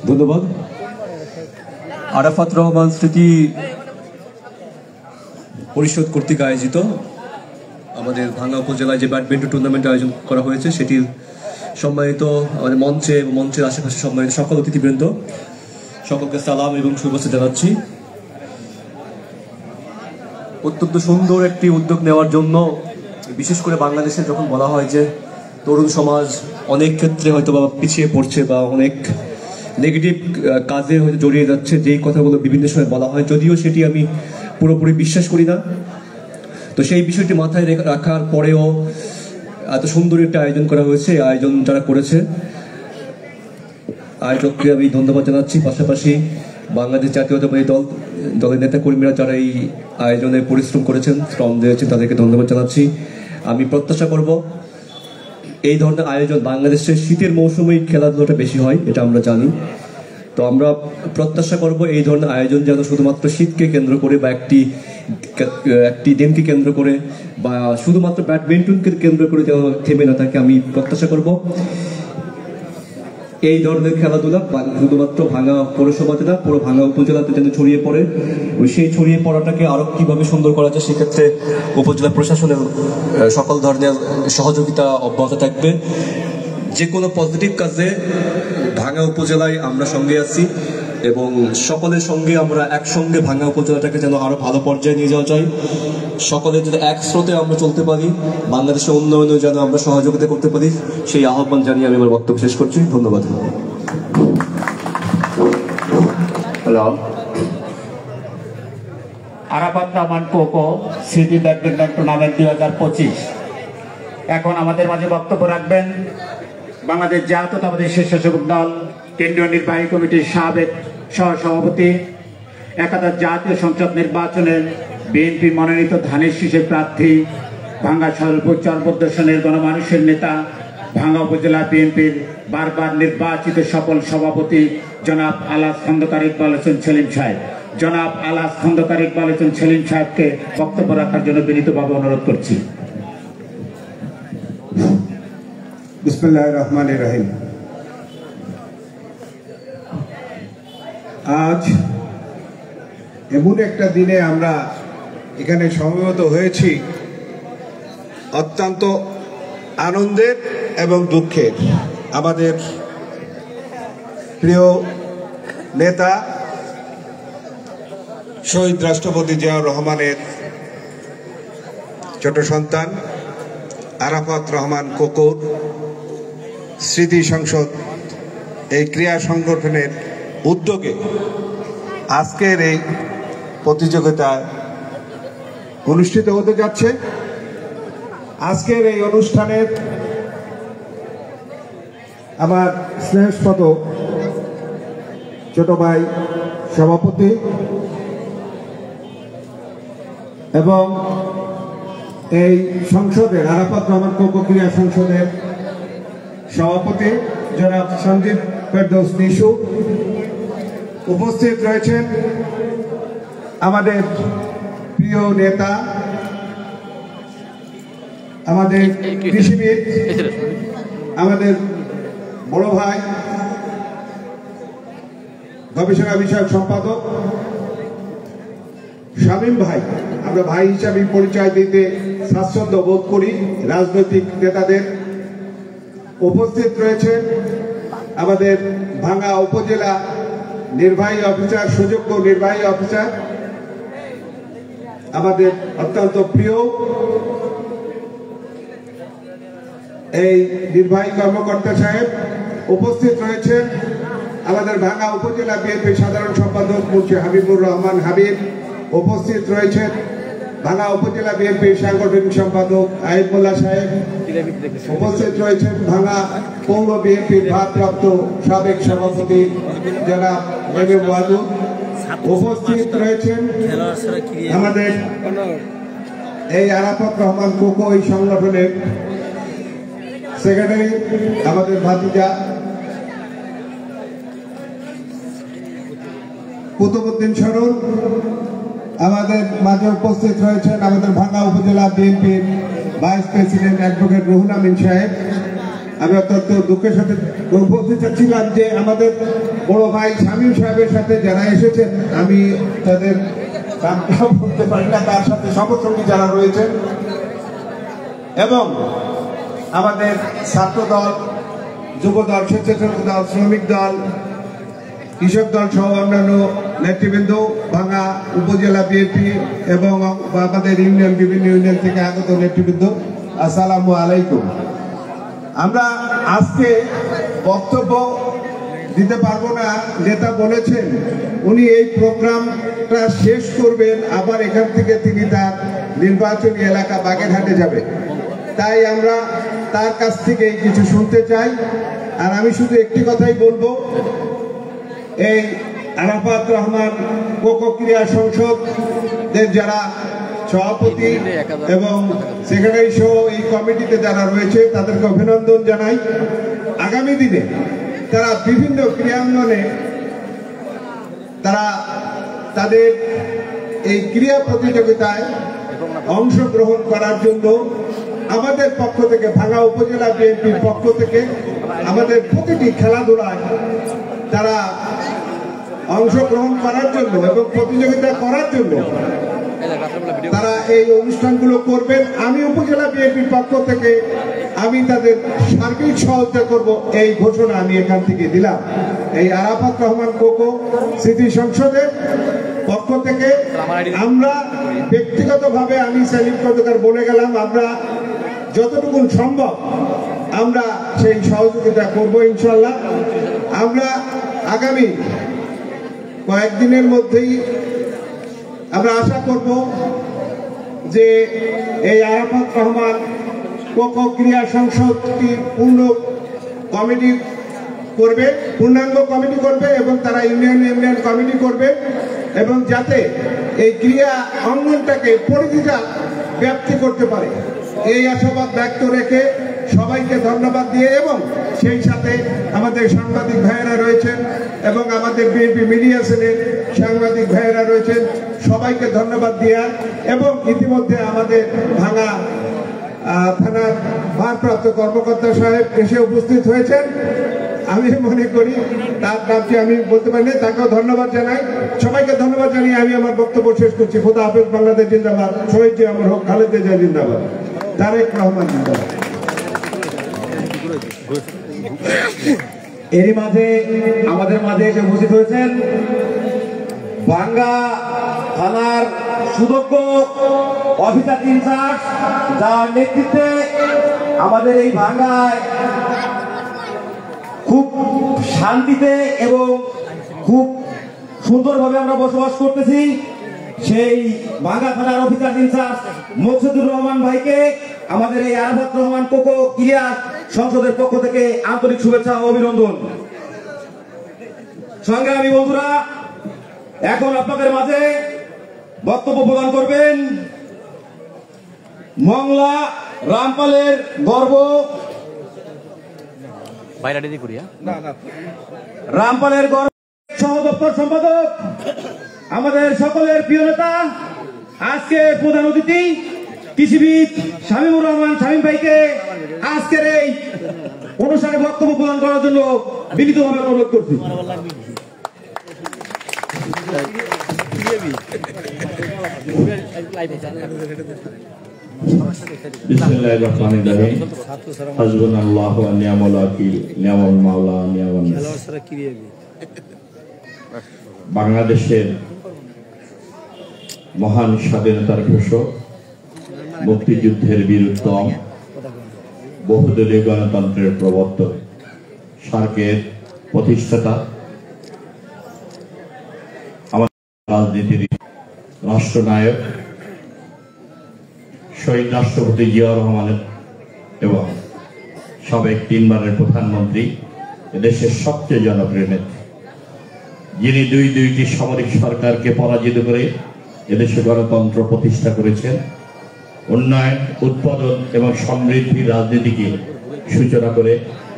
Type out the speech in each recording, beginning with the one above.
ধন্যবাদ। আরাফাত রহমান স্মৃতি পরিষদ কর্তৃক আয়োজিত আমাদের ভাঙ্গা উপজেলায় যে ব্যাডমিন্টন টুর্নামেন্ট আয়োজন করা হয়েছে, সেটির সম্মানিত আমাদের মঞ্চে এবং মঞ্চের আশেপাশে সম্মানিত সকল অতিথিবৃন্দ, সকলকে সালাম এবং শুভেচ্ছা জানাচ্ছি। অত্যন্ত সুন্দর একটি উদ্যোগ নেওয়ার জন্য, বিশেষ করে বাংলাদেশে যখন বলা হয় যে তরুণ সমাজ অনেক ক্ষেত্রে হয়তো বা পিছিয়ে পড়ছে বা অনেক নেগেটিভ কাজে হয়তো জড়িয়ে যাচ্ছে, যেই কথাগুলো বিভিন্ন সময় বলা হয়, যদিও সেটি আমি পুরোপুরি বিশ্বাস করি না। তো সেই বিষয়টি মাথায় রাখার পরেও এত সুন্দর একটা আয়োজন করা হয়েছে। আয়োজন যারা করেছে আয়োজককে আমি ধন্যবাদ জানাচ্ছি। পাশাপাশি বাংলাদেশ জাতীয়তাবাদী দলের নেতা কর্মীরা যারা এই আয়োজনে পরিশ্রম করেছেন, শ্রম দিয়েছেন, তাদেরকে ধন্যবাদ জানাচ্ছি। আমি প্রত্যাশা করব এই ধরনের আয়োজন বাংলাদেশের শীতের মৌসুমেই খেলাধুলাটা বেশি হয়, এটা আমরা জানি। তো আমরা প্রত্যাশা করব এই ধরনের আয়োজন যেন শুধুমাত্র শীতকে কেন্দ্র করে বা একটি দিনকে কেন্দ্র করে বা শুধুমাত্র ব্যাডমিন্টনকে কেন্দ্র করে যেন থেমে না থাকে। আমি প্রত্যাশা করব এই ধরনের খেলাধুলা শুধুমাত্র ভাঙ্গা পৌরসভাতে না, পুরো ভাঙ্গা উপজেলাতে যেন ছড়িয়ে পড়ে। সেই ছড়িয়ে পড়াটাকে আরো কিভাবে সুন্দর করা যায়, সেক্ষেত্রে উপজেলা প্রশাসনের সকল ধরনের সহযোগিতা অব্যাহত থাকবে। যে কোনো পজিটিভ কাজে ভাঙ্গা উপজেলায় আমরা সঙ্গে আছি এবং সকলের সঙ্গে আমরা একসঙ্গে ভাঙ্গা উপজেলাটাকে যেন আরো ভালো পর্যায়ে নিয়ে যাওয়া যায়। সকলের যদি এক স্রোতে আমরা চলতে পারি, বাংলাদেশের উন্নয়নে যেন আমরা সহযোগিতা করতে পারি, সেই আহ্বান জানিয়ে আমি আমার বক্তব্য শেষ করছি। ধন্যবাদ। হ্যালো, আরাফাত রহমান কোকো স্মৃতি ব্যাডমিন্টন টুর্নামেন্ট 2025। এখন আমাদের মাঝে বক্তব্য রাখবেন বাংলাদেশ জাতীয়তাবাদী স্বেচ্ছাসেবক দল কেন্দ্রীয় নির্বাহী কমিটির সাবেক সহসভাপতি, একাদশ জাতীয় সংসদ নির্বাচনের বিএনপি মনোনীত ধানের শীষের প্রার্থী, ভাঙ্গা সর্বোচ্চের গণমানুষের নেতা, ভাঙ্গা উপজেলা বিএনপির বারবার নির্বাচিত সফল সভাপতি জনাব আলাস খন্দকার ইকবাল হোসেন সেলিম সাহেব। জনাব আলাস খন্দকার ইকবাল হোসেন সেলিম সাহেবকে বক্তব্য রাখার জন্য বিনীতভাবে অনুরোধ করছি। বিসমিল্লাহির রহমানির রহিম। আজ এমন একটা দিনে আমরা এখানে সমবেত হয়েছি, অত্যন্ত আনন্দের এবং দুঃখের। আমাদের প্রিয় নেতা শহীদ রাষ্ট্রপতি জিয়াউর রহমানের ছোট সন্তান আরাফাত রহমান কোকোর স্মৃতি সংসদ এই ক্রীড়া সংগঠনের উদ্যোগে আজকের এই প্রতিযোগিতা অনুষ্ঠিত হতে যাচ্ছে। আজকের এই অনুষ্ঠানের আমার স্নেহস্পদ ছোট ভাই সভাপতি এবং এই সংসদের আরাফাত রহমান কোকো ক্রীড়া সংসদের সভাপতি জনাব সঞ্জিত ফেরদৌস নিশু, উপস্থিত রয়েছেন আমাদের প্রিয় নেতা, আমাদের কৃষিবিদ, আমাদের বড় ভাই, গবেষণা বিষয়ক সম্পাদক শামীম ভাই। আমরা ভাই হিসাবে পরিচয় দিতে স্বাচ্ছন্দ্য বোধ করি। রাজনৈতিক নেতাদের উপস্থিত রয়েছেন আমাদের ভাঙ্গা উপজেলা নির্বাহী অফিসার, সুযোগ্য নির্বাহী অফিসার, আমাদের অত্যন্ত প্রিয় এই নির্বাহী কর্মকর্তা সাহেব। উপস্থিত রয়েছেন আমাদের ভাঙ্গা উপজেলা বিএনপি সাধারণ সম্পাদক মুন্সি হাবিবুর রহমান হাবিব। উপস্থিত রয়েছেন ভাঙ্গা উপজেলা বিএনপির সাংগঠনিক সম্পাদক আইব মোল্লা সাহেব। উপস্থিত রয়েছেন ভাঙ্গা পৌর বিএনপির ভারপ্রাপ্ত সাবেক সভাপতি জনাব মেহবুব বাহাদুর। উপস্থিত রয়েছেন আমাদের এই আরাফাত রহমান কোকো এই সংগঠনের সেক্রেটারি আমাদের ভাতিজা কুতুবউদ্দিন সরুন। আমাদের মাঝে উপস্থিত রয়েছেন আমাদের ভাঙ্গা উপজেলা বিএনপির vice president advocate Ruhul Amin সাহেব। আমি অত্যন্ত দুঃখের সাথে বলতে চাচ্ছিলাম যে আমাদের বড় ভাই শামীম সাহেবের সাথে যারা এসেছেন, আমি তাদের নামটাও বলতে পারি না, তার সাথে সহসঙ্গী যারা রয়েছেন এবং আমাদের ছাত্র দল, যুব দল, স্বেচ্ছাসেবক দল, শ্রমিক দল, কৃষক দল সহ অন্যান্য নেতৃবৃন্দ, ভাঙ্গা উপজেলা বিএনপি এবং আমাদের ইউনিয়ন, বিভিন্ন ইউনিয়ন থেকে আগত নেতৃবৃন্দ, আসসালামু আলাইকুম। আমরা আজকে বক্তব্য দিতে পারবো না, নেতা বলেছেন উনি এই প্রোগ্রামটা শেষ করবেন, আবার এখান থেকে তিনি তার নির্বাচনী এলাকা বাগেরহাটে যাবেন। তাই আমরা তার কাছ থেকে কিছু শুনতে চাই। আর আমি শুধু একটি কথাই বলবো, এই আরাফাত রহমান কোকো ক্রীড়া সংসদের যারা সভাপতি এবং সেক্রেটারি সহ এই কমিটিতে যারা রয়েছে তাদেরকে অভিনন্দন জানাই। আগামী দিনে তারা বিভিন্ন ক্রীড়াঙ্গনে তারা তাদের এই ক্রীড়া প্রতিযোগিতায় অংশগ্রহণ করার জন্য আমাদের পক্ষ থেকে, ভাঙ্গা উপজেলা বিএনপির পক্ষ থেকে আমাদের প্রতিটি খেলাধুলায় তারা অংশগ্রহণ করার জন্য এবং প্রতিযোগিতা করার জন্য তারা এই অনুষ্ঠানগুলো করবেন। আমি উপজেলা বিএনপির পক্ষ থেকে আমি তাদের সার্বিক সহায়তা করব, এই ঘোষণা আমি এখান থেকে দিলাম। এই আরাফাত রহমান কোকো স্মৃতি সংসদের পক্ষ থেকে আমরা ব্যক্তিগতভাবে, আমি সেলিম খন্দকার বলে গেলাম, আমরা যতটুকু সম্ভব আমরা সেই সহযোগিতা করব ইনশাল্লাহ। আমরা আগামী কয়েকদিনের মধ্যেই আমরা আশা করব যে এই আরাফাত রহমান কোকো ক্রীড়া সংসদটি পূর্ণাঙ্গ কমিটি করবে এবং তারা ইউনিয়ন কমিটি করবে এবং যাতে এই ক্রীড়া অঙ্গনটাকে পরিধিটা ব্যাপ্তি করতে পারে, এই আশাবাদ ব্যক্ত রেখে সবাইকে ধন্যবাদ দিয়ে এবং সেই সাথে আমাদের সাংবাদিক ভাইয়েরা রয়েছেন এবং আমাদের বিএনপি মিডিয়া সেলের সাংবাদিক ভাইয়েরা রয়েছেন, সবাইকে ধন্যবাদ দেওয়া এবং ইতিমধ্যে আমাদের ভাঙ্গা থানার ভারপ্রাপ্ত কর্মকর্তা সাহেব এসে উপস্থিত হয়েছেন। আমি মনে করি তার নামটি আমি বলতে পারি না, তাকেও ধন্যবাদ জানাই। সবাইকে ধন্যবাদ জানিয়ে আমি আমার বক্তব্য শেষ করছি। খোদা হাফেজ, বাংলাদেশ জিন্দাবাদ, শহীদ জিয়া অমর হোক, খালেদা জিয়া জিন্দাবাদ, তারেক রহমান জিন্দাবাদ। এরই মাঝে আমাদের মাঝে এসে উপস্থিত হয়েছেন ভাঙ্গা থানার সুদক্ষ অফিসার ইনচার্জ, যার নেতৃত্বে আমাদের এই ভাঙ্গায় খুব শান্তিতে এবং খুব সুন্দরভাবে আমরা বসবাস করতেছি, সেই ভাঙ্গা থানার অফিসার ইনচার্জ মকসুদুর রহমান ভাইকে আমাদের এই আরাফাত রহমান কোকো ক্রীড়া সংসদের পক্ষ থেকে আন্তরিক শুভেচ্ছা ও অভিনন্দন। সংগ্রামী বন্ধুরা, এখন আপনাদের মাঝে বক্তব্য প্রদান করবেন মংলা রামপালের গর্ব, রামপালের গর্ব সহ দপ্তর সম্পাদক, আমাদের সকলের প্রিয় নেতা, আজকে প্রধান অতিথি কৃষিবিদ শামীমুর রহমান শামীম ভাইকে আজকের এই অনুষ্ঠানে বক্তব্য প্রদান করার জন্য বিনীতভাবে অনুরোধ করছি। বিসমিল্লাহির রহমানির রহিম। হাসবুনাল্লাহু ওয়া নি'মাল ওয়াকিল, নি'মাল মাওলা ওয়া নি'মান নাসির। বাংলাদেশের মহান স্বাধীনতার ঘোষক, মুক্তিযুদ্ধের বীরুত্তম, বহুদলীয় গণতন্ত্রের প্রবর্তক, সার্কের প্রতিষ্ঠাতা, আমাদের রাজনীতির রাষ্ট্রনায়ক শহীদ রাষ্ট্রপতি জিয়াউর রহমানের এবং সাবেক 3 বারের প্রধানমন্ত্রী, এদেশের সবচেয়ে জনপ্রিয় নেতা, যিনি দুইটি সামরিক সরকারকে পরাজিত করে এদেশে গণতন্ত্র প্রতিষ্ঠা করেছেন, উন্নয়ন, উৎপাদন এবং সমৃদ্ধির রাজনীতিকে সূচনা করে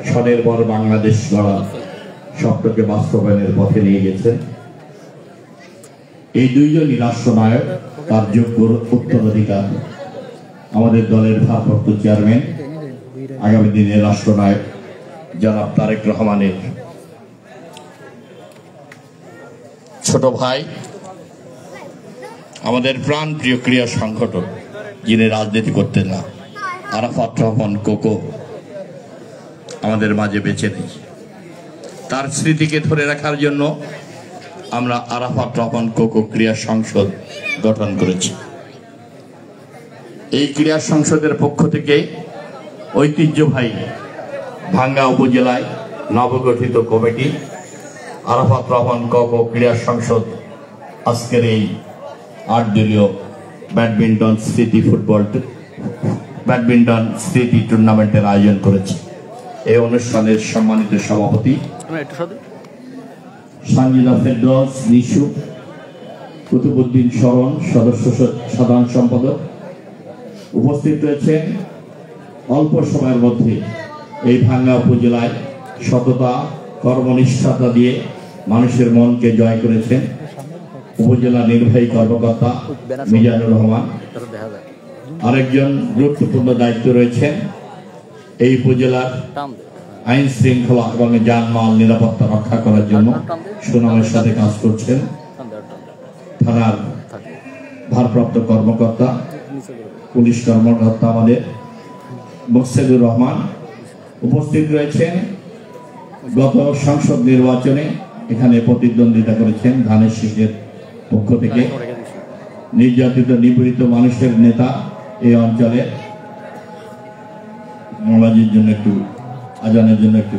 স্বনির্ভর বাংলাদেশ গড়ার স্বপ্নকে বাস্তবায়নের পথে নিয়ে গেছেন। এই দুইজনই রাষ্ট্রনায়ক, তার যোগ্য উত্তরাধিকার আমাদের দলের ভারপ্রাপ্ত চেয়ারম্যান, আগামী দিনের রাষ্ট্রনায়ক জনাব তারেক রহমানের ছোট ভাই, আমাদের প্রাণ প্রিয় ক্রীড়া সংগঠক, যিনি রাজনীতি করতেন না, আরাফাত রহমান কোকো আমাদের মাঝে বেঁচে নেই। তার স্মৃতিকে ধরে রাখার জন্য আমরা আরাফাত রহমান কোকো ক্রীড়া সংসদ গঠন করেছি। এই ক্রীড়া সংসদের পক্ষ থেকে ঐতিহ্যবাহী ভাঙ্গা উপজেলায় নবগঠিত কমিটি আরাফাত রহমান কোকো ক্রীড়া সংসদ আজকের এই 8 দলীয় ব্যাডমিন্টন স্মৃতি টুর্নামেন্টের আয়োজন করেছে। এই অনুষ্ঠানের সম্মানিত সভাপতি সানজিদা ফেরদৌস নিশু, কুতুবুদ্দিন শরণ সদস্য সাধারণ সম্পাদক। উপস্থিত রয়েছেন অল্প সময়ের মধ্যে এই ভাঙ্গা উপজেলায় সততা কর্মনিষ্ঠাতা দিয়ে মানুষের মনকে জয় করেছেন উপজেলা নির্বাহী কর্মকর্তা মিজানুর রহমান। আরেকজন গুরুত্বপূর্ণ দায়িত্ব রয়েছেন এই উপজেলার আইন শৃঙ্খলা এবং যানমাল নিরাপত্তা রক্ষা করার জন্য সুনামের সাথে কাজ করছেন থানার ভারপ্রাপ্ত কর্মকর্তা পুলিশ কর্মকর্তা আমাদের মোকসেদুর রহমান। উপস্থিত রয়েছেন গত সংসদ নির্বাচনে এখানে প্রতিদ্বন্দ্বিতা করেছেন ধানের শীষের পক্ষ থেকে নির্যাতিত নিপীড়িত মানুষের নেতা এই অঞ্চলে। নামাজের জন্য একটু আজানের জন্য একটু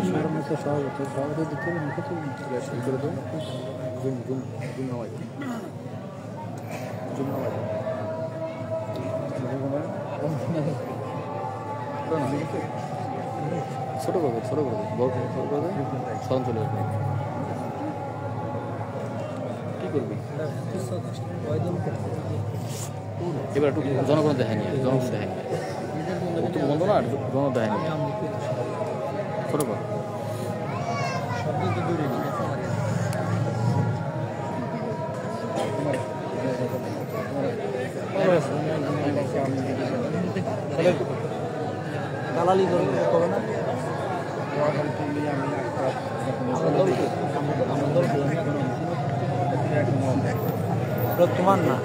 ছোট করবে স্মরণ চলে আসবে। কি করবি এবার একটু জনগণ দেখায়নি, জনগণ দেখায়নি, বন্ধ না জনগণ দেখায়নি। ছোট কর দালালি করবে না। তোমার না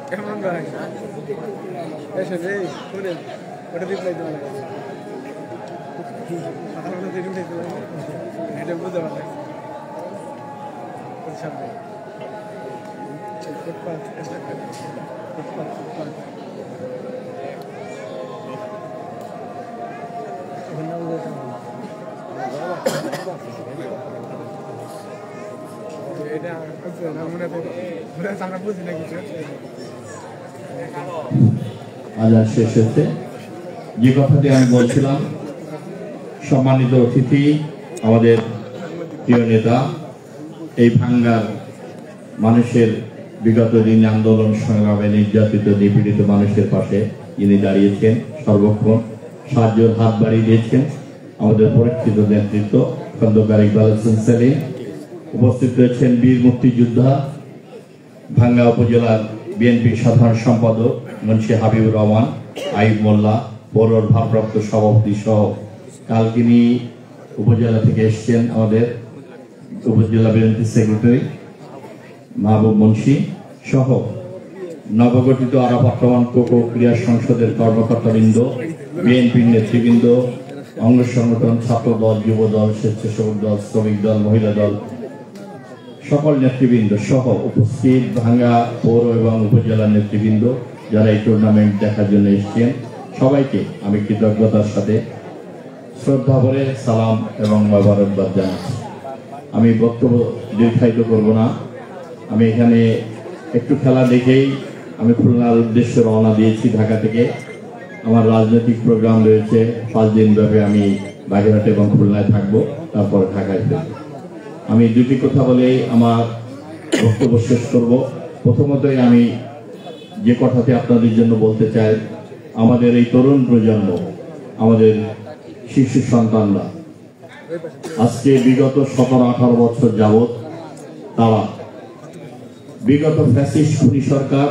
কেমন ভাই এসে রে শুনে ওটা রিপ্লাই দেওয়া লাগে এটা বুঝতে পারলাম সামনে ফুটপাথ এটা আমরা বুঝি না কিছু আজান শেষ হয়েছে। যে কথাটি আমি বলছিলাম, সম্মানিত অতিথি, আমাদের প্রিয় নেতা, এই ভাঙ্গার মানুষের বিগত দিন আন্দোলন সংগ্রামে নির্যাতিত নিপীড়িত মানুষের পাশে যিনি দাঁড়িয়েছেন, সর্বক্ষণ সাহায্যের হাত বাড়িয়ে দিয়েছেন আমাদের পরীক্ষিত নেতৃত্ব খন্দকার ইকবাল হোসেন সেলিম। উপস্থিত রয়েছেন বীর মুক্তিযোদ্ধা ভাঙ্গা উপজেলার বিএনপির সাধারণ সম্পাদক মুন্সি হাবিবুর রহমান, আইব মোল্লা, পৌরর ভারপ্রাপ্ত সভাপতি সহ কালকিনি উপজেলা থেকে এসছেন আমাদের উপজেলা বিএনপি সেক্রেটারি মাহবুব মুন্সি সহ নবগঠিত আরাফাত রহমান কোকো ক্রীড়া সংসদের কর্মকর্তাবৃন্দ, বিএনপির নেতৃবৃন্দ, অঙ্গ সংগঠন, ছাত্র দল, যুব দল, স্বেচ্ছাসেবক দল, শ্রমিক দল, মহিলা দল, সকল নেতৃবৃন্দ সহ উপস্থিত ভাঙ্গা পৌর এবং উপজেলার নেতৃবৃন্দ যারা এই টুর্নামেন্ট দেখার জন্য এসেছেন, সবাইকে আমি কৃতজ্ঞতার সাথে শ্রদ্ধা ভরে সালাম এবং মোবারকবাদ জানাচ্ছি। আমি বক্তব্য দীর্ঘায়িত করব না। আমি এখানে একটু খেলা দেখেই আমি খুলনার উদ্দেশ্যে রওনা দিয়েছি ঢাকা থেকে। আমার রাজনৈতিক প্রোগ্রাম রয়েছে 5 দিন ব্যাপী। আমি বাগেরহাট এবং খুলনায় থাকবো, তারপর ঢাকায় ফিরব। আমি দুটি কথা বলেই আমার বক্তব্য শেষ করব। প্রথমতই আমি যে কথাটি আপনাদের জন্য বলতে চাই, আমাদের এই তরুণ প্রজন্ম, আমাদের শিশু সন্তানরা আজকে বিগত 17-18 বছর যাবৎ তারা বিগত ফ্যাসিস্ট খুনি সরকার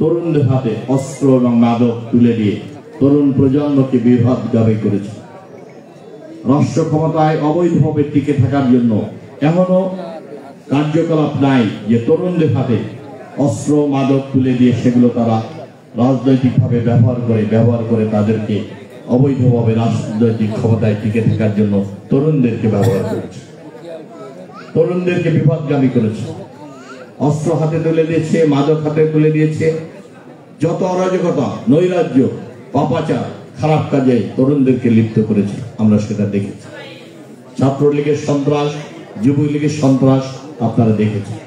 তরুণদের হাতে অস্ত্র এবং মাদক তুলে দিয়ে তরুণ প্রজন্মকে বিভ্রাটগামী করেছে। রাষ্ট্র ক্ষমতায় অবৈধভাবে টিকে থাকার জন্য এমনও কার্যকলাপ নাই যে তরুণদের হাতে অস্ত্র মাদক তুলে দিয়ে সেগুলো তারা রাজনৈতিকভাবে ব্যবহার করে তাদেরকে অবৈধভাবে রাজনৈতিক ক্ষমতায় টিকে থাকার জন্য তরুণদেরকে ব্যবহার করেছে, তরুণদেরকে বিপদগামী করেছে, অস্ত্র হাতে তুলে দিয়েছে, মাদক হাতে তুলে দিয়েছে। যত অরাজকতা, নৈরাজ্য, পাপাচার, খারাপ কাজে তরুণদেরকে লিপ্ত করেছে, আমরা সেটা দেখেছি। ছাত্রলীগের সন্ত্রাস, যুবলীগের সন্ত্রাস আপনারা দেখেছেন।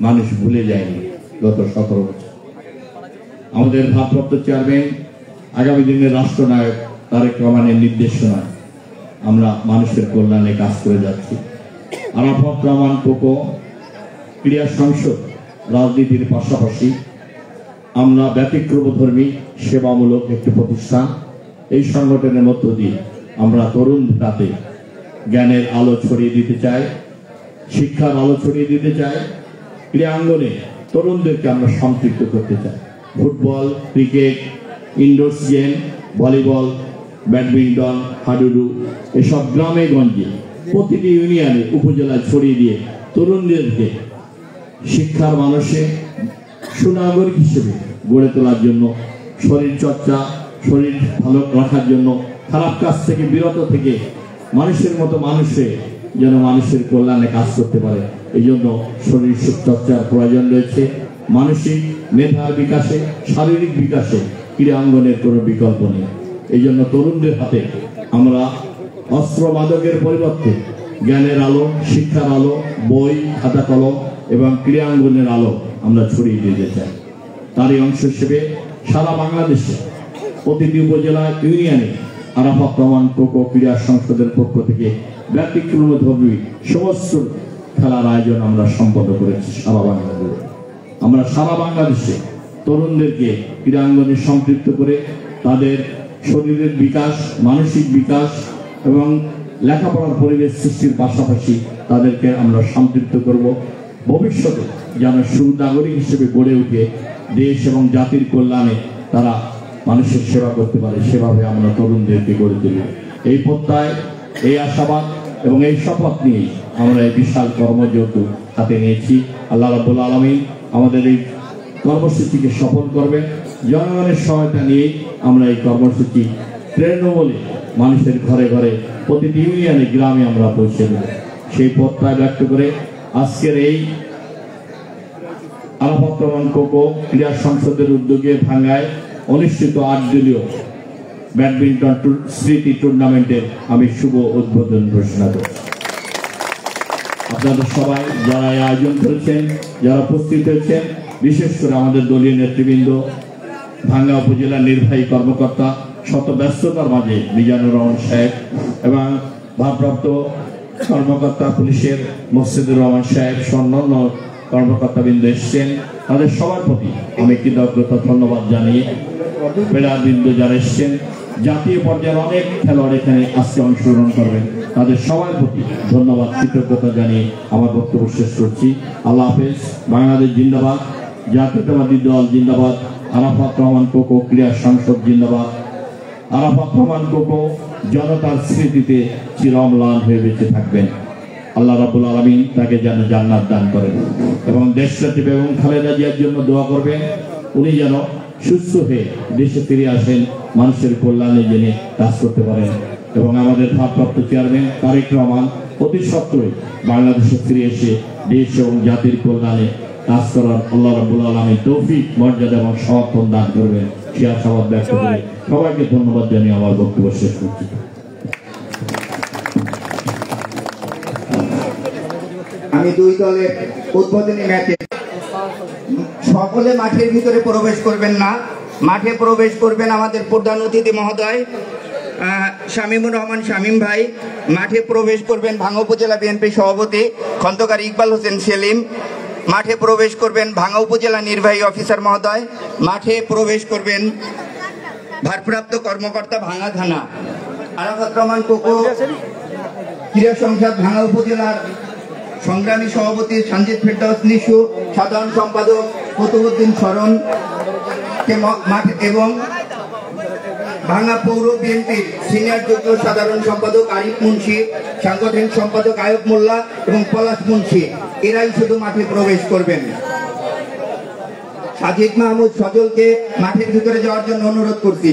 মানুষ ভুলে যায়নি গত 17 বছর। আমাদের ভারপ্রাপ্ত চেয়ারম্যান, আগামী দিনের রাষ্ট্রনায়ক তারেক রহমানের নির্দেশনায় আমরা মানুষের কল্যাণে কাজ করে যাচ্ছি। আরাফাত রহমান কোকো ক্রীড়া সংসদ রাজনীতির পাশাপাশি আমরা ব্যতিক্রমধর্মী সেবামূলক একটি প্রতিষ্ঠান। এই সংগঠনের মধ্য দিয়ে আমরা তরুণ রাতে জ্ঞানের আলো ছড়িয়ে দিতে চাই, শিক্ষার আলো ছড়িয়ে দিতে চাই। ক্রীড়াঙ্গনে তরুণদেরকে আমরা সম্পৃক্ত করতে চাই। Football, cricket, indoor game, volleyball, badminton, হাডুডু এসব গ্রামে গঞ্জে প্রতিটি ইউনিয়নে উপজেলায় ছড়িয়ে দিয়ে তরুণদেরকে শিক্ষার মানুষে সুনাগরিক হিসেবে গড়ে তোলার জন্য, শরীর চর্চা, শরীর ভালো রাখার জন্য, খারাপ কাজ থেকে বিরত থেকে মানুষের মতো মানুষে যেন মানুষের কল্যাণে কাজ করতে পারে, এই জন্য শরীর চর্চার প্রয়োজন রয়েছে। মানসিক মেধার বিকাশে, শারীরিক বিকাশে ক্রীড়াঙ্গনের কোনো বিকল্প নেই। এই জন্য তরুণদের হাতে আমরা অস্ত্র মাদকের পরিবর্তে জ্ঞানের আলো, শিক্ষার আলো, বই, খাতা কলম এবং ক্রীড়াঙ্গনের আলো আমরা ছড়িয়ে দিতে চাই। তারই অংশ হিসেবে সারা বাংলাদেশে প্রতিটি উপজেলা, ইউনিয়নে আরাফাত রহমান কোকো ক্রীড়া সংসদের পক্ষ থেকে ব্যতিক্রমধর্মী সমস্ত খেলার আয়োজন আমরা সম্পন্ন করেছি সারা বাংলাদেশে। আমরা সারা বাংলাদেশে তরুণদেরকে ক্রীড়াঙ্গনে সম্পৃক্ত করে তাদের শরীরের বিকাশ, মানসিক বিকাশ এবং লেখাপড়ার পরিবেশ সৃষ্টির পাশাপাশি তাদেরকে আমরা সম্পৃক্ত করব। ভবিষ্যতে যেন সুনাগরিক হিসেবে গড়ে উঠে দেশ এবং জাতির কল্যাণে তারা মানুষের সেবা করতে পারে, সেভাবে আমরা তরুণদেরকে গড়ে তুলি। এই প্রত্যয়, এই আশাবাদ এবং এই শপথ নিয়েই আমরা এই বিশাল কর্মযজ্ঞ হাতে নিয়েছি। আল্লাহ রাব্বুল আলামিন আমাদের এই কর্মসূচিকে সফল করবেন। জনগণের সহায়তা নিয়ে আমরা এই কর্মসূচি তৃণমূলে মানুষের ঘরে ঘরে, প্রতিটি ইউনিয়নে, গ্রামে আমরা পৌঁছে দেব। সেই প্রত্যয় ব্যক্ত করে আজকের এই আরাফাত রহমান কোকো ক্রীড়া সংসদের উদ্যোগে ভাঙ্গায় অনুষ্ঠিত 8 দলীয় ব্যাডমিন্টন স্মৃতি টুর্নামেন্টের আমি শুভ উদ্বোধন ঘোষণা করি। আপনাদের সবাই যারা এই আয়োজন করেছেন, যারা উপস্থিত হয়েছেন, বিশেষ করে আমাদের দলীয় নেতৃবৃন্দ, ভাঙ্গা উপজেলা নির্বাহী কর্মকর্তা শত ব্যস্ততার মাঝে মিজানুর রহমান সাহেব এবং ভারপ্রাপ্ত কর্মকর্তা পুলিশের মসজিদুর রহমান সাহেব অন্যান্য কর্মকর্তাবৃন্দ এসছেন, তাদের সবার প্রতি আমি কৃতজ্ঞতা ধন্যবাদ জানিয়ে প্লেয়ারবৃন্দ যারা এসছেন, জাতীয় পর্যায়ের অনেক খেলোয়াড় এখানে আজকে অংশগ্রহণ করবেন, তাদের সবার প্রতি ধন্যবাদ কৃতজ্ঞতা জানিয়ে আমার বক্তব্য শেষ করছি। আল্লাহ হাফেজ। বাংলাদেশ জিন্দাবাদ, জাতীয়তাবাদী দল জিন্দাবাদ, আরাফাত রহমান কোকো ক্রীড়া সংসদ জিন্দাবাদ। আরাফাত রহমান কোকো জনতার স্মৃতিতে চিরম্লান হয়ে বেঁচে থাকবেন। আল্লাহ রাব্বুল আলামিন তাকে যেন জান্নাত দান করেন এবং দেশনেত্রী বেগম খালেদা জিয়ার জন্য দোয়া করবেন, উনি যেন সুস্থ হয়ে দেশে ফিরে আসেন, মানুষের কল্যাণে জেনে কাজ করতে পারেন এবং আমাদের ভারপ্রাপ্ত চেয়ারম্যান তারেক রহমান অতি সত্ত্বই বাংলাদেশে ফিরে এসে দেশ এবং জাতির কল্যাণে কাজ করার আল্লাহ রাব্বুল আলামিন তৌফিক, মর্যাদা এবং সমর্থন দান করবেন, সে আশাবাদ ব্যক্ত করে সবাইকে ধন্যবাদ জানিয়ে আমার বক্তব্য শেষ করছি। আমি দুই দলের উদ্বোধনী ম্যাচে সকলে মাঠের ভিতরে প্রবেশ করবেন না, মাঠে প্রবেশ করবেন আমাদের প্রধান অতিথি মহোদয় শামীমুর রহমান শামীম ভাই, মাঠে প্রবেশ করবেন ভাঙ্গা উপজেলা বিএনপি সভাপতি খন্দকার ইকবাল হোসেন সেলিম, মাঠে প্রবেশ করবেন ভাঙ্গা উপজেলা নির্বাহী অফিসার মহোদয়, মাঠে প্রবেশ করবেন ভারপ্রাপ্ত কর্মকর্তা ভাঙ্গা থানা আরাফাত রহমান কোকো ক্রীড়া সংসদ ভাঙ্গা উপজেলার সংগ্রামী সভাপতি সঞ্জিত ফেরদৌস নিশু, সাধারণ সম্পাদক কুতুবউদ্দিন শরণ এবং ভাঙ্গা পৌর বিএনপির সিনিয়র যুগ্ম সাধারণ সম্পাদক আরিফ মুন্সি, সাংগঠনিক সম্পাদক আয়ব মোল্লা এবং পলাশ মুন্সি, এরাই শুধু মাঠে প্রবেশ করবেন। সাজিদ মাহমুদ সজলকে মাঠের ভিতরে যাওয়ার জন্য অনুরোধ করছি।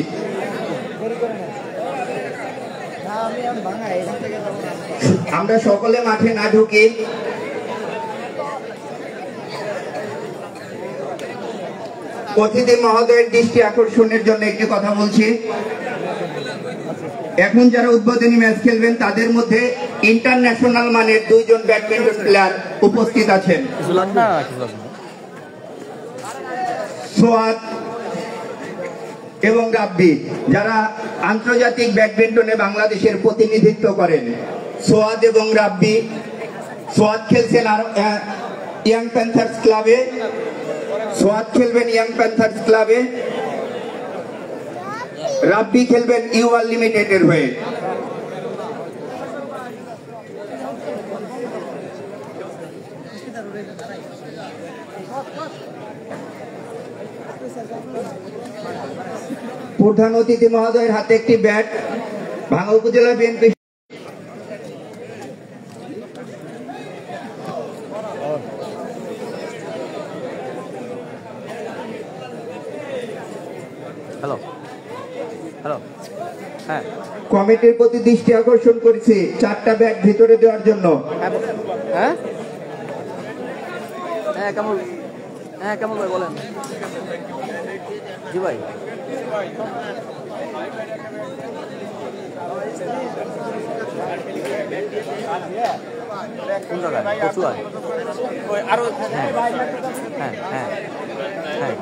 আমরা সকলে মাঠে না ঢুকি অতিথি মহোদয়ের দৃষ্টি আকর্ষণের জন্য একটি কথা বলছি। এখন যারা উদ্বোধনী ম্যাচ খেলবেন তাদের মধ্যে ইন্টারন্যাশনাল মানের দুইজন ব্যাডমিন্টন প্লেয়ার উপস্থিত আছেন, সোয়াদ এবং রাব্বি, যারা আন্তর্জাতিক ব্যাডমিন্টনে বাংলাদেশের প্রতিনিধিত্ব করেন। সোয়াদ এবং রাব্বি, সোয়াদ খেলছেন আর ইয়াং প্যান্থার্স ক্লাবে, সোয়াদ খেলবেন ইয়াং প্যান্থার্স ক্লাবে, রাব্বি খেলবেন ইউআর লিমিটেডের হয়ে। প্রধান অতিথি মহোদয়ের হাতে একটি ব্যাট ভাঙ্গা উপজেলা বিএনপি কমিটির প্রতি দৃষ্টি আকর্ষণ করেছি 4টা ব্যাট ভিতরে দেওয়ার জন্য। কেমন ভাই বলেন? জি ভাই, কোন জায়গায় কচুয়ায়? আরো হ্যাঁ হ্যাঁ হ্যাঁ হ্যাঁ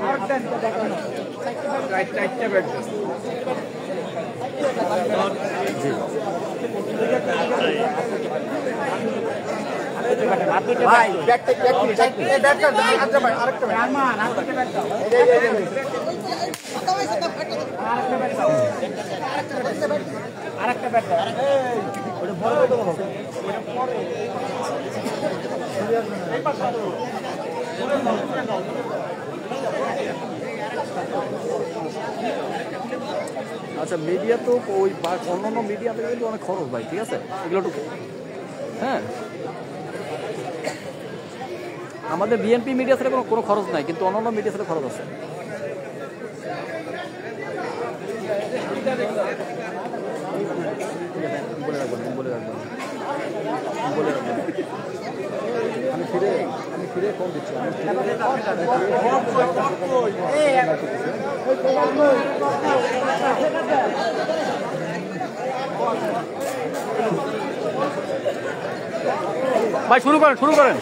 ভাই আচ্ছা, মিডিয়া তো ওই অন্যান্য মিডিয়া থেকে কিন্তু অনেক খরচ ভাই, ঠিক আছে, এগুলো একটু হ্যাঁ। আমাদের বিএনপি মিডিয়া থেকে কোনো খরচ নাই, কিন্তু অন্যান্য মিডিয়া থেকে খরচ আছে। বলে রাখবেন আমি ফিরে ফোন দিচ্ছি। ভাই শুরু করেন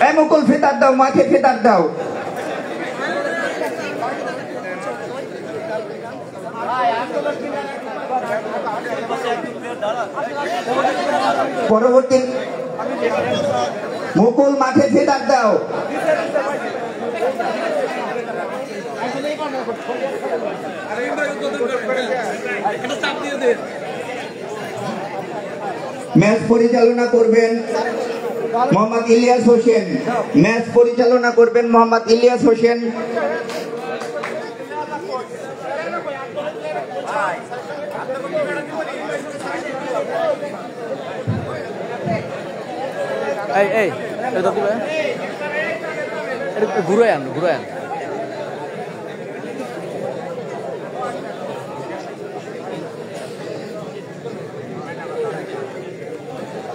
এই মুকুল ফিতার দাও, মাঠে ফিতার দাও। পরবর্তী মুকুল মাঠে ফিতার দাও। ম্যাচ পরিচালনা করবেন মোহাম্মদ ইলিয়াস হোসেন। ম্যাচ পরিচালনা করবেন মোহাম্মদ ইলিয়াস হোসেন। এই এটা দিবে এটা ঘুরে আন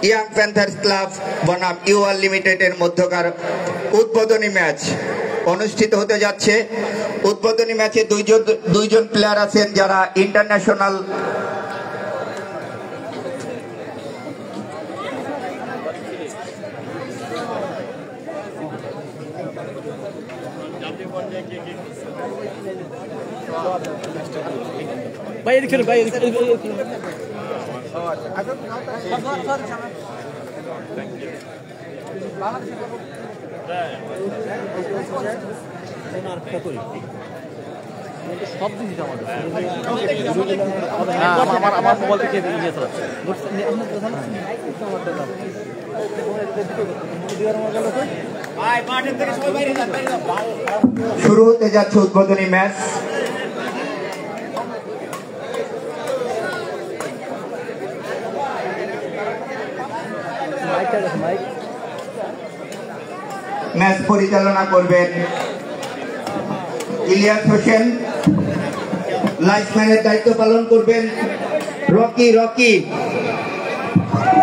ইয়াং প্যান্থার্স ক্লাব বনাম ইউআর লিমিটেডের মধ্যকার উদ্বোধনী ম্যাচ অনুষ্ঠিত হতে যাচ্ছে। উদ্বোধনী ম্যাচে দুইজন প্লেয়ার আছেন যারা ইন্টারন্যাশনাল ভাই এদিকে ভাই এদিকে সব দিন আমাদের আমার মোবাইল থেকে নিয়ে চলাচ্ছে শুরু হতে যাচ্ছে উদ্বোধনী ম্যাচ। ম্যাচ পরিচালনা করবেন ইলিয়াস হোসেন। লাইফম্যানের দায়িত্ব পালন করবেন রকি।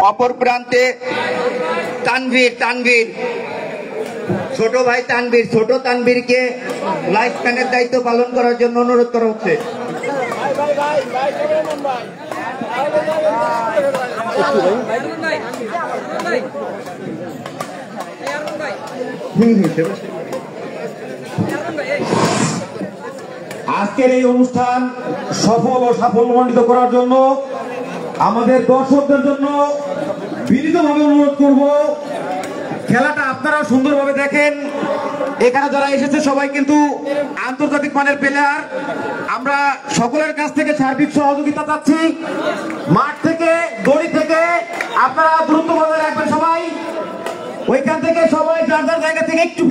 অপর প্রান্তে তানভীর ছোট ভাই ছোট তানভীরকে লাইফম্যানের দায়িত্ব পালন করার জন্য অনুরোধ করা হচ্ছে। আজকের এই অনুষ্ঠান সফল ও সাফল্যমণ্ডিত করার জন্য আমাদের দর্শকদের জন্য বিনীতভাবে অনুরোধ করব, খেলাটা আপনারা সুন্দরভাবে দেখেন। এখানে যারা এসেছে সবাই কিন্তু আন্তর্জাতিক মানের প্লেয়ার। আমরা সকলের কাছ থেকে সার্বিক সহযোগিতা চাচ্ছি। মাঠ থেকে দড়ি থেকে আপনারা দ্রুত বজায় রাখবেন। সবাই ওইখান থেকে সবাই যার যার জায়গা থেকে একটু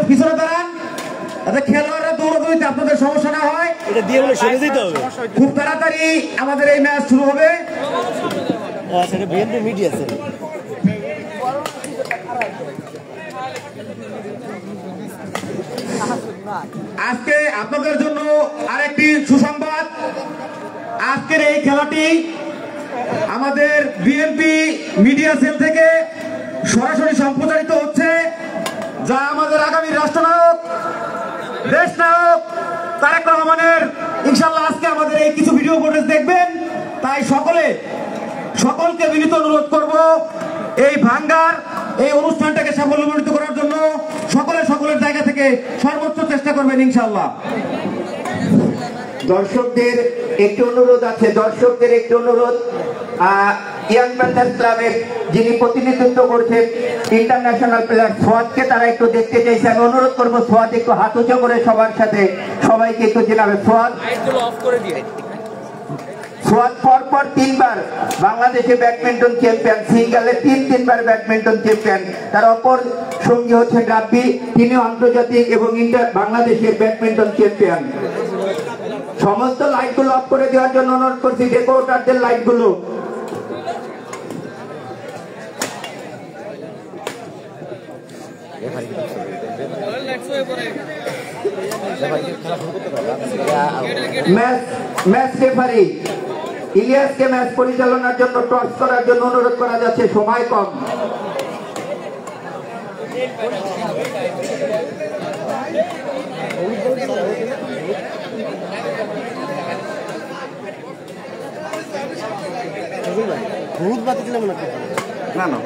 পিছনে দাঁড়ান, যাতে খেলোয়াড়রা দৌড়াদৌড়িতে আপনাদের সমস্যা না হয়। এটা দিয়ে বলে সরে যেতে হবে। খুব তাড়াতাড়ি আমাদের এই ম্যাচ শুরু হবে। সেটা বিএনপি মিডিয়া আছে। আজকে আপনাদের জন্য আরেকটি সুসংবাদ। আজকের এই খেলাটি আমাদের বিএনপি মিডিয়া সেল থেকে সরাসরি সম্প্রচারিত হচ্ছে, যা আমাদের আগামী রাষ্ট্রনায়ক দেশ নায়ক তারেক রহমানের ইনশাল্লাহ আজকে আমাদের এই কিছু ভিডিও ফুটেজ দেখবেন। তাই সকলকে বিনীত অনুরোধ করব, এই ভাঙ্গার এই অনুষ্ঠানটাকে সাফল্যমণ্ডিত করার জন্য সকলের জায়গা থেকে সর্বোচ্চ চেষ্টা করবেন ইনশাল্লাহ। দর্শকদের একটি অনুরোধ আছে, ইয়াং প্যান্থার্স ক্লাবের যিনি প্রতিনিধিত্ব করছেন ইন্টারন্যাশনাল প্লেয়ার সোয়াদকে তারা একটু দেখতে চাইছে। আমি অনুরোধ করবো সোয়াদ একটু হাত উঁচু করে সবার সাথে সবাইকে একটু জানাবে। সোয়াদ পরপর 3 বার বাংলাদেশে ব্যাডমিন্টন চ্যাম্পিয়ন, সিঙ্গেলে 3বার ব্যাডমিন্টন চ্যাম্পিয়ন। তার অপর সঙ্গী হচ্ছেন রাব্বি, তিনিও আন্তর্জাতিক এবং বাংলাদেশের ব্যাডমিন্টন চ্যাম্পিয়ন। সমস্ত লাইটগুলো অফ করে দেওয়ার জন্য অনুরোধ করছি, ডেকোরেটরদের লাইটগুলো। ম্যাচ রেফারি ইলিয়াসকে ম্যাচ পরিচালনার জন্য টস করার জন্য অনুরোধ করা যাচ্ছে, সময় কম। হলুদ বাতি দিলাম না না না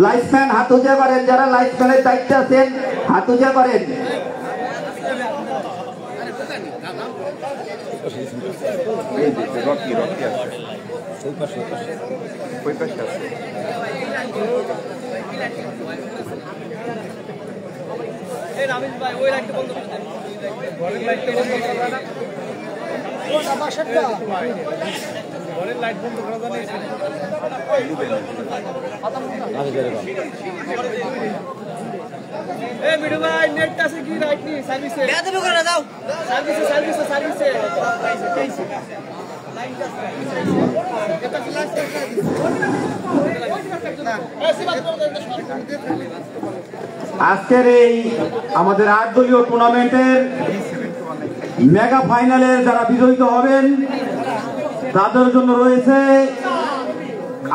লাইটম্যান হাত উঁচা করেন, যারা লাইটম্যানের দায়িত্বে আছেন হাত উঁচা করেন। লাইট বন্ধ করা জানি মিঠু ভাই নেট আছে কি রাইট নি সার্ভিসে দেবো করে দাও সার্ভিসে আজকের এই আমাদের 8 দলীয় টুর্নামেন্টের মেগা ফাইনালে যারা বিজয়িত হবেন তাদের জন্য রয়েছে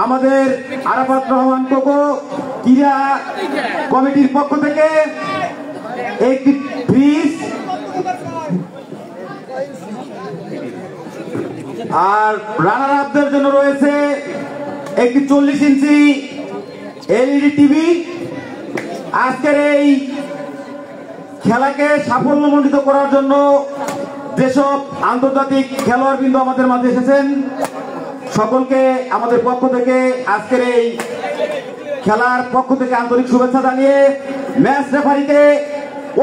আমাদের আরাফাত রহমান কোকো ক্রীড়া কমিটির পক্ষ থেকে একটি ফ্রিজ, আর রানার আপদের জন্য রয়েছে একটি 40 ইঞ্চি এলইডি টিভি। আজকের এই খেলাকে সাফল্যমণ্ডিত করার জন্য যেসব আন্তর্জাতিক খেলোয়াড়বৃন্দ আমাদের মাঝে এসেছেন সকলকে আমাদের পক্ষ থেকে আজকের এই খেলার পক্ষ থেকে আন্তরিক শুভেচ্ছা জানিয়ে ম্যাচ রেফারিকে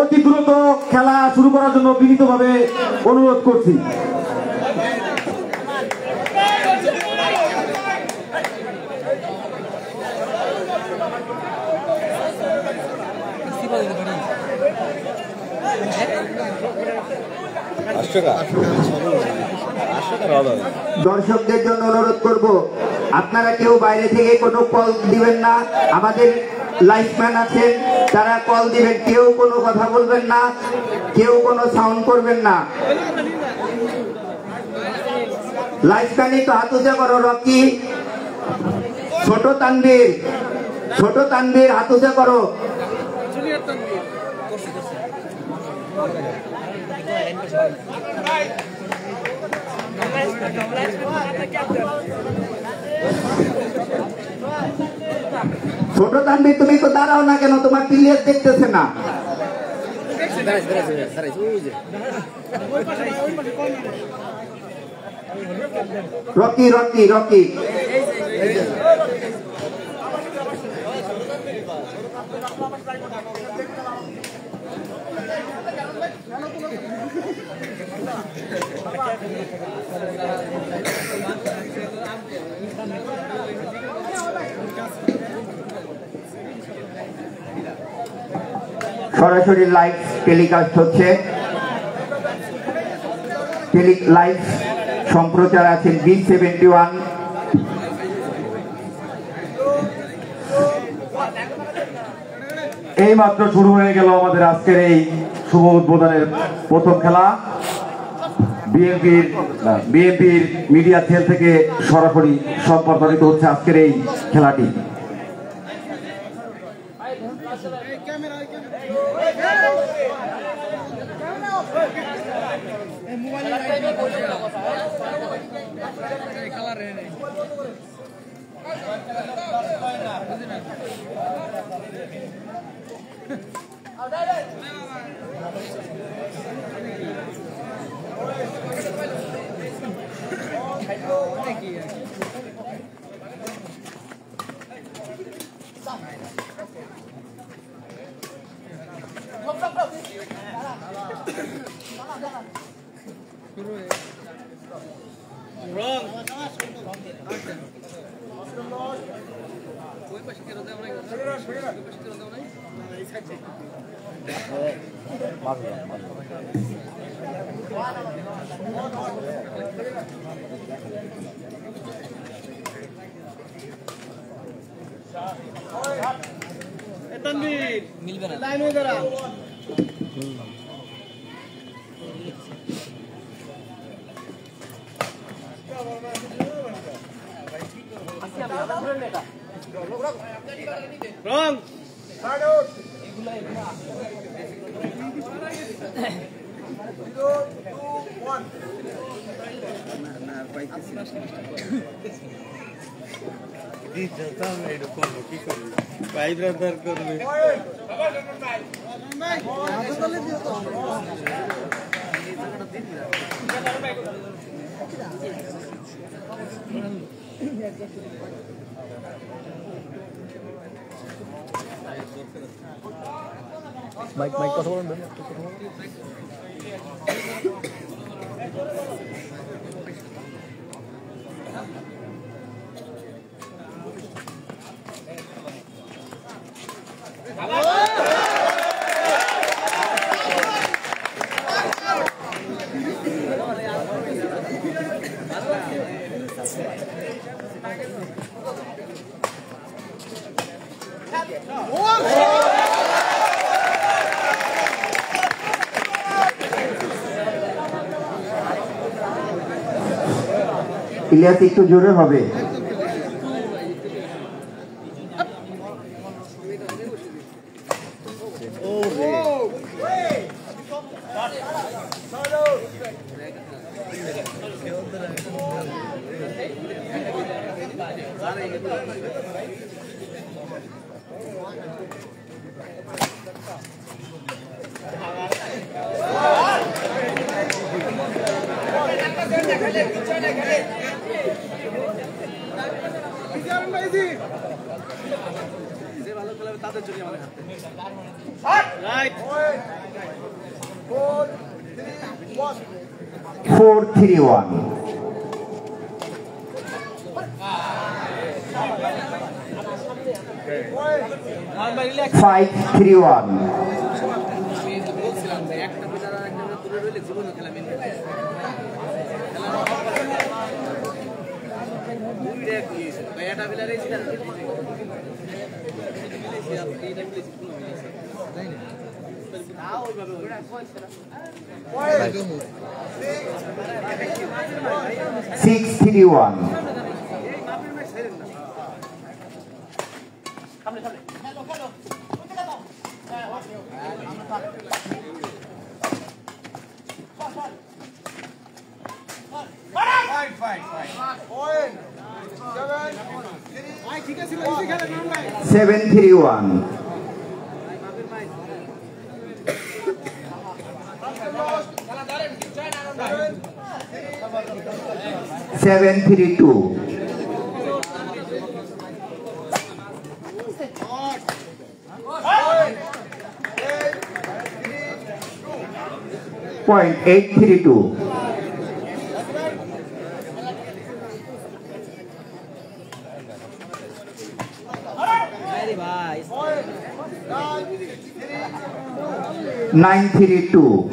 অতি দ্রুত খেলা শুরু করার জন্য বিনীতভাবে অনুরোধ করছি। দর্শকদের জন্য অনুরোধ করব, আপনারা কেউ বাইরে থেকে কোনো কল দিবেন না। আমাদের লাইটম্যান আছেন, তারা কল দিবেন। কেউ কোনো কথা বলবেন না, কেউ কোনো সাউন্ড করবেন না। লাইটম্যানই তো হাত উঁচা করো। রকি, ছোট তানভীর হাত উঁচা করো। ছোট তানভীর তুমি তো দাঁড়াও না কেন? তোমার প্লেয়ার দেখতেছে না। রকি সরাসরি লাইভ টেলিকাস্ট হচ্ছে, লাইভ সম্প্রচার আছেন B71। এই মাত্র শুরু হয়ে গেল আমাদের আজকের এই শুভ উদ্বোধনের প্রথম খেলা। বিএনপির মিডিয়া সেল থেকে সরাসরি সম্প্রচারিত হচ্ছে আজকের এই খেলাটি। मिलবে না লাইন হয়ে দাঁড়া রং মাইক কথা বলেন। ইলিয়াস একটু জোরে হবে। Four, three, one. 5-3-1. Six, 3-1. Seven, 3-1. 7-3-2. Point 8-3-2. Nine, 3-2.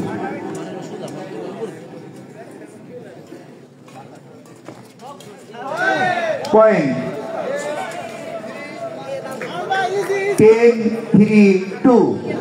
Point 10-3-2.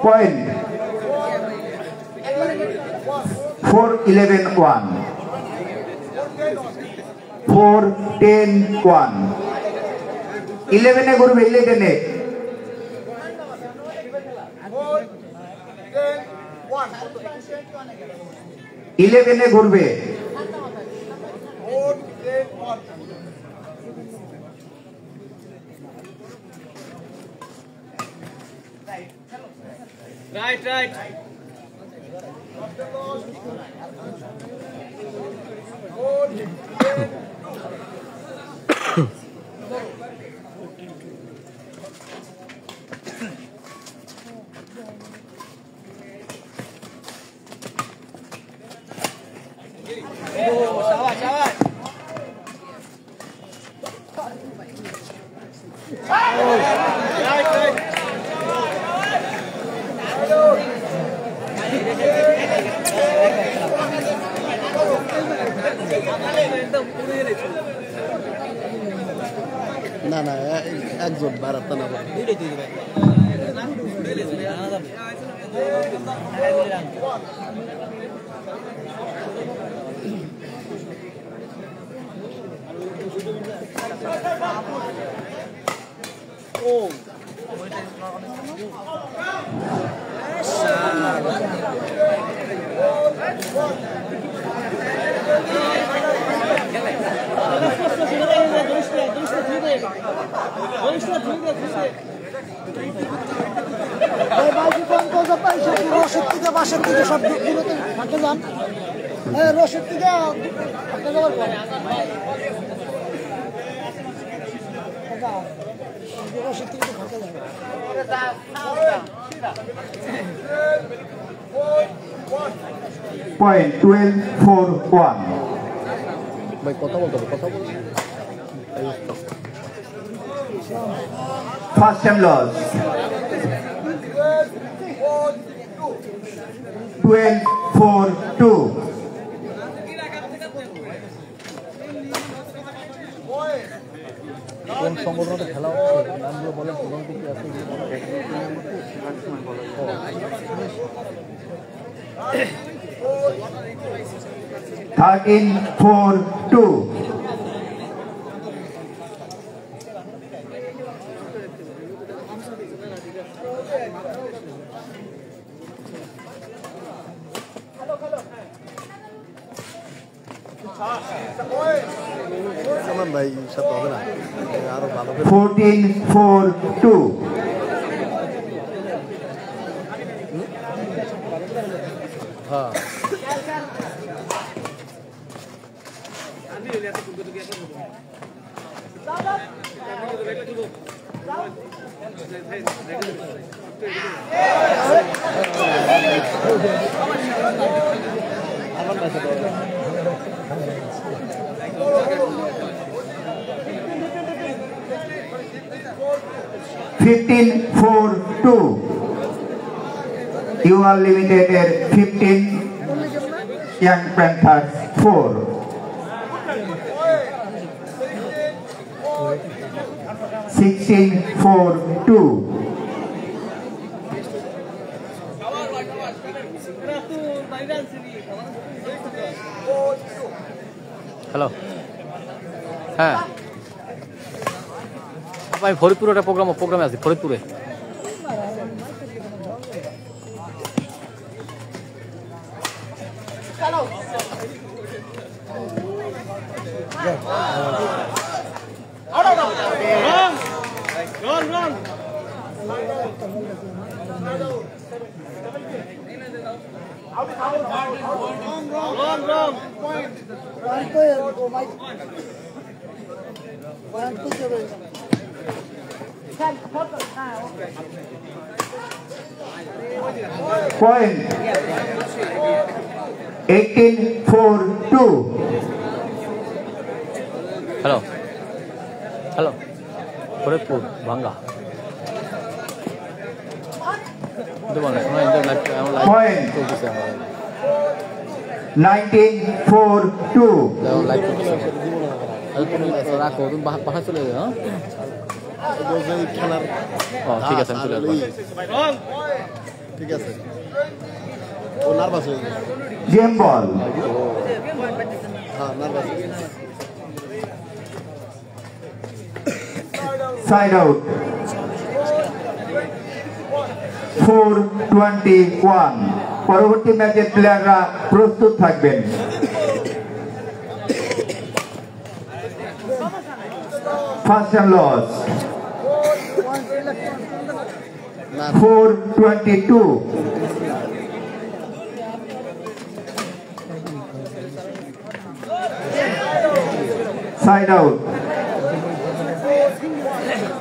Point 4-11-1. 4-10-1. 11 করবে 11 11 ঘুরবে রাইট রাইট একজন বারাত্তা না রসের থেকে বাসের থেকে সব দূরতে হাঁটতে যান রসের থেকে হাঁটতে যাওয়ার পর রসের থেকে হাঁটতে যাবে পয়েন্ট 12-4-1 ভাই কথা বলতে হবে কথা বল ফার্স্ট টাইম লস 12-4-2 কোন সংগঠনটা খেলা হচ্ছে নামগুলো বলেন প্রধান কি আছে 13-4-2 সামান ভাই সাথে হবে না আরো ভালো 14-4-2 হ্যাঁ You are limited at 15, Young Panthers 4. Sixteen, 4-2. Hello হ্যাঁ আমি ফরিদপুরে একটা প্রোগ্রামে আছি ফরিদপুরে Point 18-4-2. হ্যালো হ্যালো ফরিদপুর ভাঙ্গা Point 19-4-2. রাখো তুমি বাসা চলে যাবে হ্যাঁ খেলার ঠিক আছে আমি চলে আসবো ঠিক আছে ও নার্ভাস হয়ে গেছে Game ball. হ্যাঁ নার্ভাস Side out. 4-21. পরবর্তী ম্যাচের প্লেয়াররা প্রস্তুত থাকবেন। First and loss. 4-22. Side out.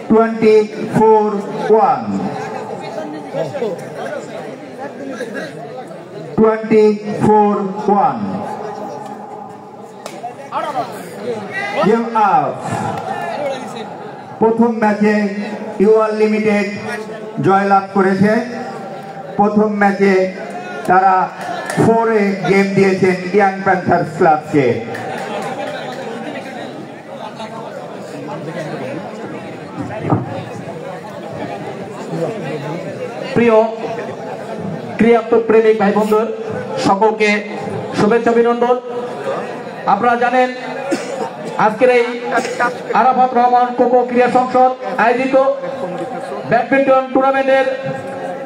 24-1. 24-1. Game up. প্রথম ম্যাচে ইউআর লিমিটেড জয়লাভ করেছে। প্রথম ম্যাচে তারা 4-এ গেম দিয়েছেন ইয়াং প্যান্থার্স ক্লাবকে। প্রিয় ক্রীড়াত্মক প্রেমিক ভাই বন্ধু সকলকে শুভেচ্ছা অভিনন্দন। আপনারা জানেন আজকের এই আরাফাত রহমান কোকো ক্রীড়া সংসদ আয়োজিত ব্যাডমিন্টন টুর্নামেন্টের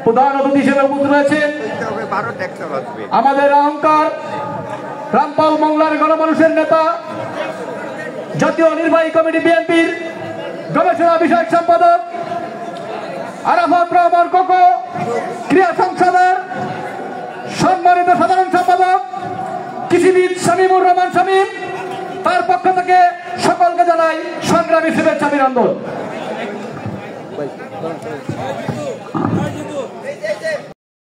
প্রধান অতিথি হিসেবে উপস্থিত রয়েছেন আমাদের অহংকার রামপাল মংলার গণমানুষের নেতা, জাতীয় নির্বাহী কমিটি বিএনপির গবেষণা বিষয়ক সম্পাদক আরাফাত রহমান কোকো ক্রীড়া সংসদের সম্মানিত সাধারণ সম্পাদক কৃষিবিদ শামীমুর রহমান শামীম, তার পক্ষ থেকে সকলকে জানাই সংগ্রামী শুভেচ্ছা অভিনন্দন।